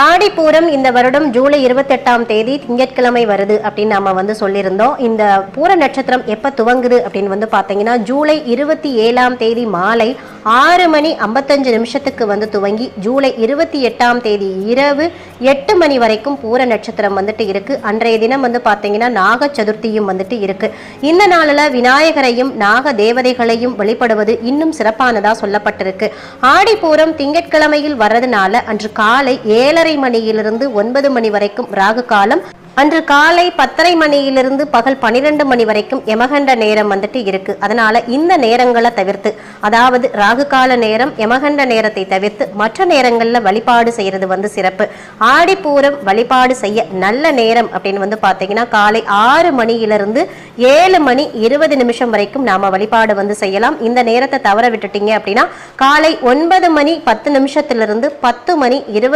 ஆடிப்பூரம் இந்த வருடம் ஜூலை 28ஆம் தேதி திங்கட்கிழமை வருது அப்படின்னு நம்ம சொல்லியிருந்தோம். இந்த பூர நட்சத்திரம் எப்ப துவங்குது அப்படின்னு பாத்தீங்கன்னா ஜூலை 27ஆம் தேதி மாலை 6:55 துவங்கி ஜூலை 28ஆம் தேதி இரவு 8 மணி வரைக்கும் பூர நட்சத்திரம் இருக்கு. அன்றைய தினம் பாத்தீங்கன்னா நாக சதுர்த்தியும் இருக்கு. இந்த நாளில் விநாயகரையும் நாக தேவதைகளையும் வழிபடுவது இன்னும் சிறப்பானதா சொல்லப்பட்டிருக்கு. ஆடிப்பூரம் திங்கட்கிழமையில் வர்றதுனால அன்று காலை 7:30 மணியிலிருந்து 9 மணி வரைக்கும் ராகு காலம், அன்று காலை 10:30 மணியிலிருந்து பகல் 12 மணி வரைக்கும் யமகண்ட நேரம் இருக்கு. அதனால இந்த நேரங்களை தவிர்த்து, அதாவது ராகு கால நேரம் யமகண்ட நேரத்தை தவிர்த்து மற்ற நேரங்கள்ல வழிபாடு செய்யறது சிறப்பு. ஆடிப்பூரம் வழிபாடு செய்ய நல்ல நேரம் அப்படின்னு பாத்தீங்கன்னா காலை 6 மணியிலிருந்து 7 மணி 20 நிமிஷம் வரைக்கும் நாம வழிபாடு செய்யலாம். இந்த நேரத்தை தவற விட்டுட்டீங்க அப்படின்னா காலை 9 மணி 10 நிமிஷத்திலிருந்து 10 மணி 20